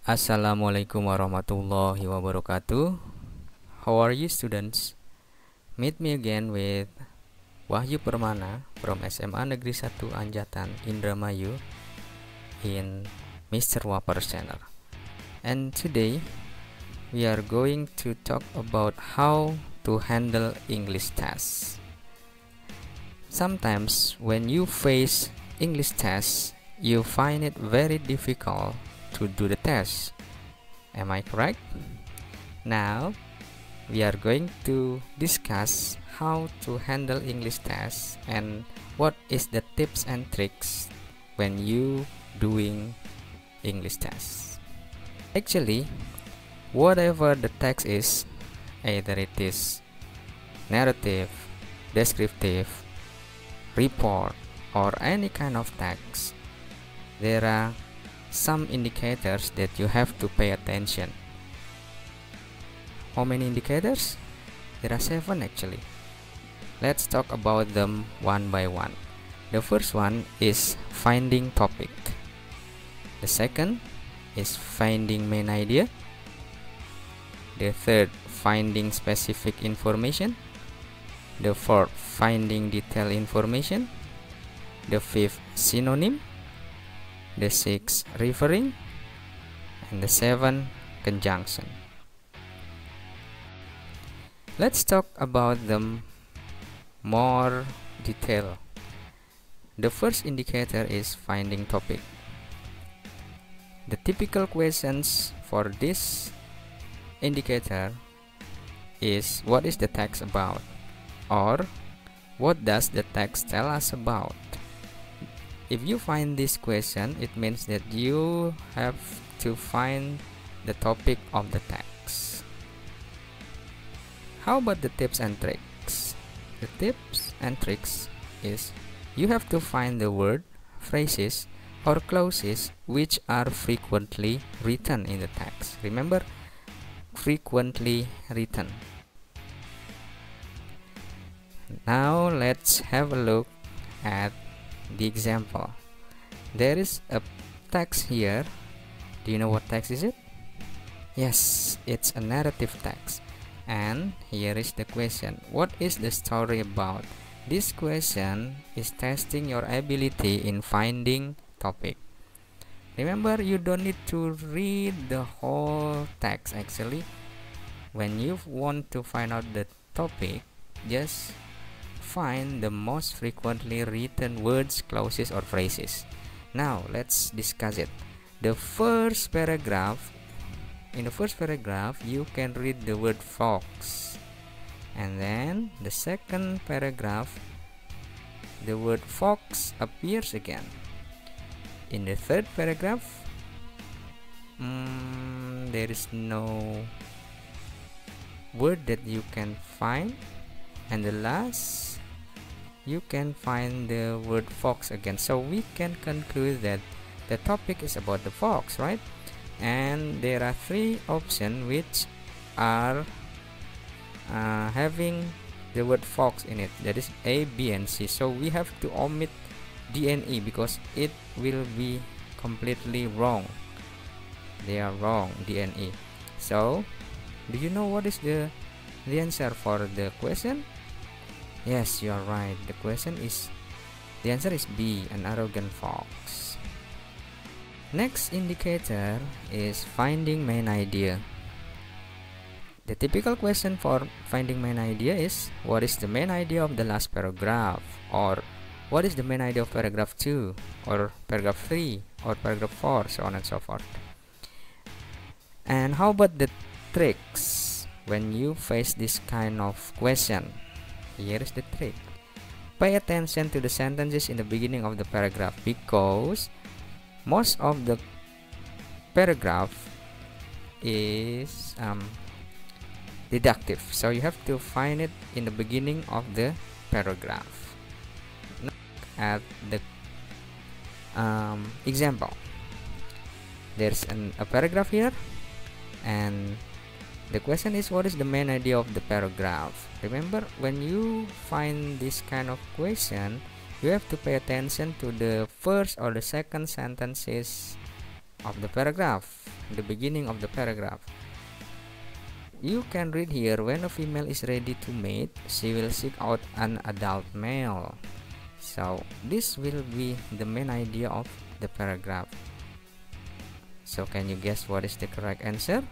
Assalamualaikum warahmatullahi wabarakatuh. How are you students? Meet me again with Wahyu Permana from SMA Negeri 1 Anjatan Indramayu in Mr. Wapers channel. And today we are going to talk about how to handle English tests. Sometimes when you face English tests, you find it very difficult to do the test. Am I correct? Now we are going to discuss how to handle English tests and what is the tips and tricks when you doing English tests. Actually, whatever the text is, either it is narrative, descriptive, report, or any kind of text, there are some indicators that you have to pay attention. How many indicators? There are 7 actually. Let's talk about them one by one. The first one is finding topic. The second is finding main idea. The third, finding specific information. The fourth, finding detailed information. The fifth, synonym. The sixth, referring. And the seventh, conjunction. Let's talk about them more detail. The first indicator is finding topic. The typical questions for this indicator is what is the text about, or what does the text tell us about. If you find this question, it means that you have to find the topic of the text. How about the tips and tricks? The tips and tricks is you have to find the word, phrases, or clauses which are frequently written in the text. Remember, frequently written. Now let's have a look at the example. There is a text here. Do you know what text is it? Yes, it's a narrative text. And here is the question. What is the story about? This question is testing your ability in finding topic. Remember, you don't need to read the whole text actually. When you want to find out the topic, just find the most frequently written words, clauses, or phrases. Now let's discuss it. The first paragraph, in the first paragraph you can read the word fox, and then the second paragraph the word fox appears again. In the third paragraph there is no word that you can find, and the last you can find the word fox again. So we can conclude that the topic is about the fox, right? And there are 3 options which are having the word fox in it, that is A, B, and C. So we have to omit D and E because it will be completely wrong. They are wrong, D and E. So do you know what is the answer for the question? Yes, you are right. The answer is B, an arrogant fox. Next indicator is finding main idea. The typical question for finding main idea is what is the main idea of the last paragraph, or what is the main idea of paragraph 2, or paragraph 3, or paragraph 4, so on and so forth. And how about the tricks when you face this kind of question? Here is the trick. Pay attention to the sentences in the beginning of the paragraph, because most of the paragraph is deductive, so you have to find it in the beginning of the paragraph. Look at the example. There's a paragraph here, and the question is what is the main idea of the paragraph. Remember, when you find this kind of question, you have to pay attention to the first or the second sentences of the paragraph, the beginning of the paragraph. You can read here, when a female is ready to mate, she will seek out an adult male. So this will be the main idea of the paragraph. So can you guess what is the correct answer?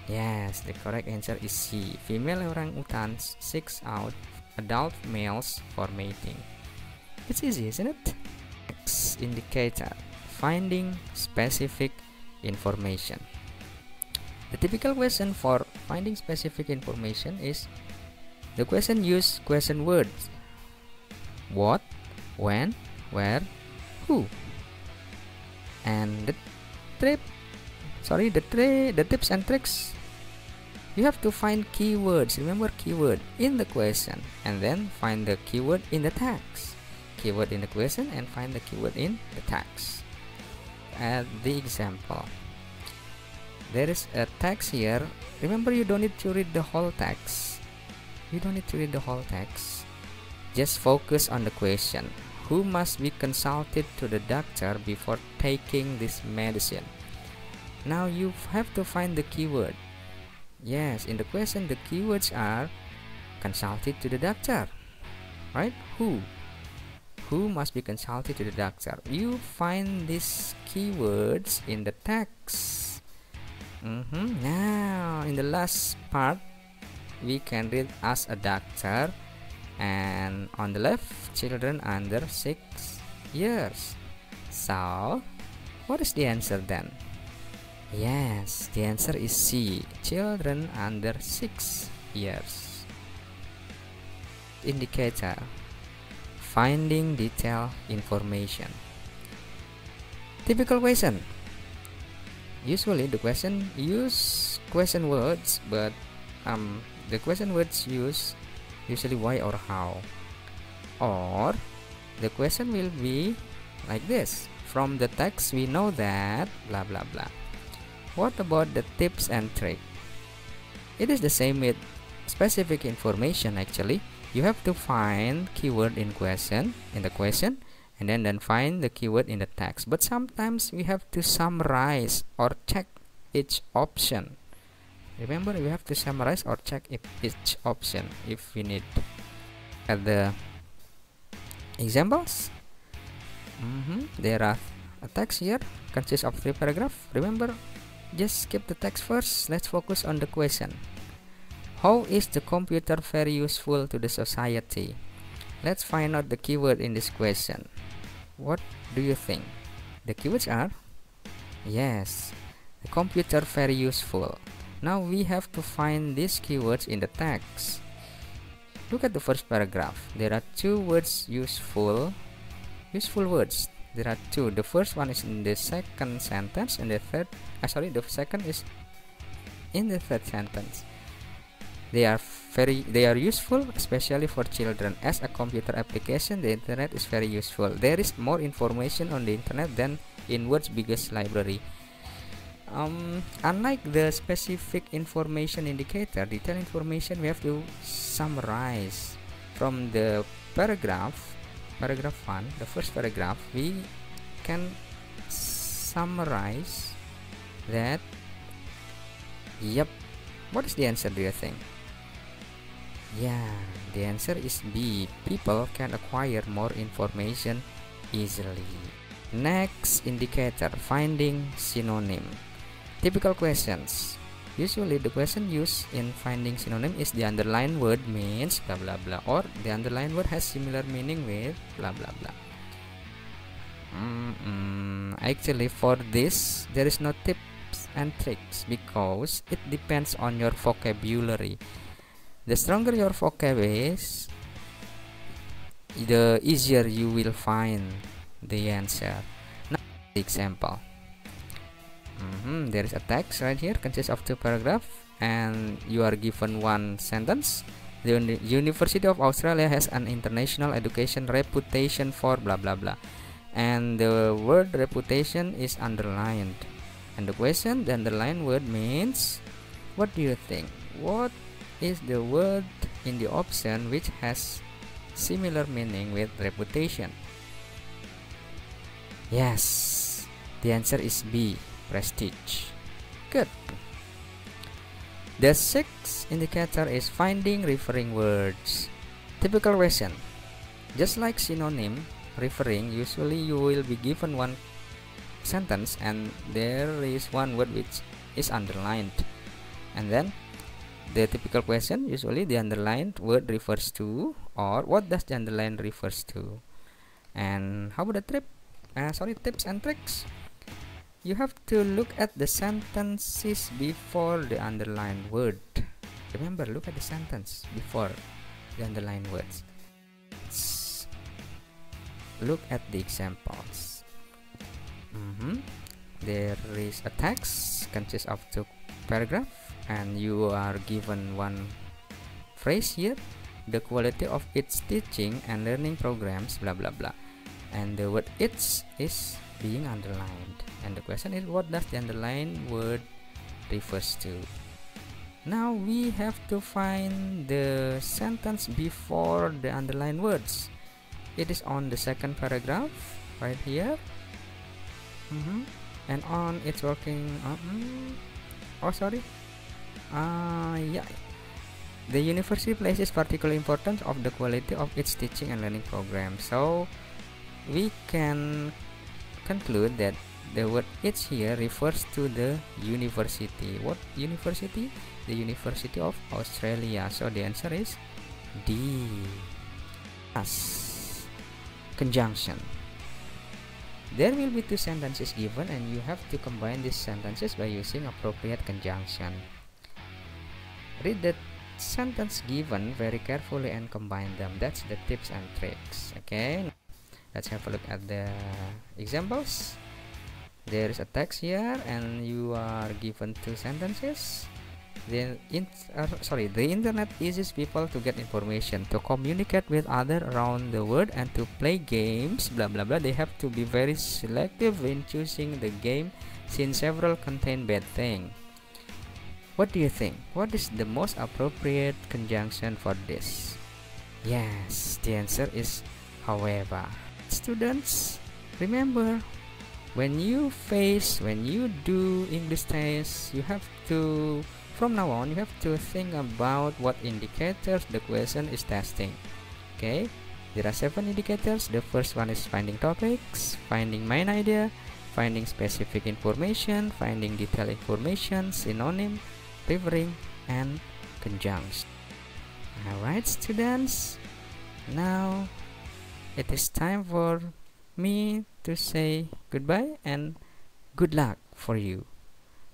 Yes, the correct answer is C. Female orangutans seeks out adult males for mating. It's easy, isn't it? Next indicator, finding specific information. The typical question for finding specific information is the question use question words. What, when, where, who. And the tips and tricks, you have to find keywords. Remember, keyword in the question and then find the keyword in the text. Keyword in the question and find the keyword in the text. Add the example. There is a text here. Remember, you don't need to read the whole text. Just focus on the question. Who must be consulted to the doctor before taking this medicine? Now you have to find the keyword. Yes, in the question the keywords are consulted to the doctor, right? Who must be consulted to the doctor? You find these keywords in the text. Now in the last part we can read as a doctor, and on the left, children under 6 years. So what is the answer then? Yes, the answer is C, children under 6 years. Indicator, finding detailed information. Typical question. Usually the question use question words, but the question words use usually why or how, or the question will be like this: from the text we know that blah blah blah. What about the tips and trick? It is the same with specific information. Actually, you have to find keyword in the question and then find the keyword in the text, but sometimes we have to summarize or check each option. Remember, we have to summarize or check each option if we need. At the examples, there are a text here consists of 3 paragraphs. Remember, just skip the text first. Let's focus on the question. How is the computer very useful to the society? Let's find out the keyword in this question. What do you think? The keywords are, yes, the computer very useful. Now we have to find these keywords in the text. Look at the first paragraph. There are 2 words useful words. There are 2. The first one is in the second sentence, and the second is in the third sentence. They are useful, especially for children. As a computer application, the internet is very useful. There is more information on the internet than in world's biggest library. Unlike the specific information indicator, detailed information, we have to summarize from the paragraph 1, the first paragraph. We can summarize that. Yep. What is the answer, do you think? Yeah, the answer is B. People can acquire more information easily. Next indicator, finding synonym. Typical questions. Usually the question used in finding synonym is the underlined word means blah blah blah, or the underlined word has similar meaning with blah blah blah. Actually, for this there is no tips and tricks because it depends on your vocabulary. The stronger your vocab is, the easier you will find the answer. Now, the example. There is a text right here, consists of 2 paragraphs, and you are given 1 sentence. The University of Australia has an international education reputation for blah blah blah, and the word reputation is underlined. And the question, the underlined word means, what do you think? What is the word in the option which has similar meaning with reputation? Yes, The answer is B, prestige. Good. The sixth indicator is finding referring words. Typical question. Just like synonym, referring, usually you will be given one sentence and there is one word which is underlined. And then the typical question, usually the underlined word refers to, or what does the underline refers to. And how about the tips and tricks? You have to look at the sentences before the underlined word. Remember, look at the sentence before the underlined words. Let's look at the examples. There is a text consists of 2 paragraphs and you are given one phrase here. The quality of its teaching and learning programs, blah blah blah, and the word its is being underlined, and the question is, what does the underlined word refers to? Now we have to find the sentence before the underlined words. It is on the second paragraph right here, and on it's working yeah, the university places particular importance of the quality of its teaching and learning program. So we can conclude that the word its here refers to the university. What university? The University of Australia. So the answer is D. As conjunction. There will be 2 sentences given and you have to combine these sentences by using appropriate conjunction. Read the sentence given very carefully and combine them. That's the tips and tricks. Okay, let's have a look at the examples. There is a text here and you are given 2 sentences. The internet uses people to get information, to communicate with others around the world, and to play games, blah blah blah. They have to be very selective in choosing the game since several contain bad things. What do you think? What is the most appropriate conjunction for this? Yes, the answer is however. Students, remember, when you do English test, you have to, from now on, you have to think about what indicators the question is testing. Okay, there are 7 indicators. The first one is finding topics, finding main idea, finding specific information, finding detailed information, synonym, referring, and conjunction. Alright students, now it is time for me to say goodbye and good luck for you.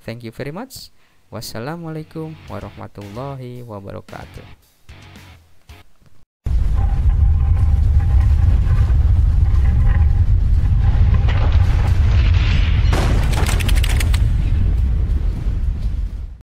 Thank you very much. Wassalamualaikum warahmatullahi wabarakatuh.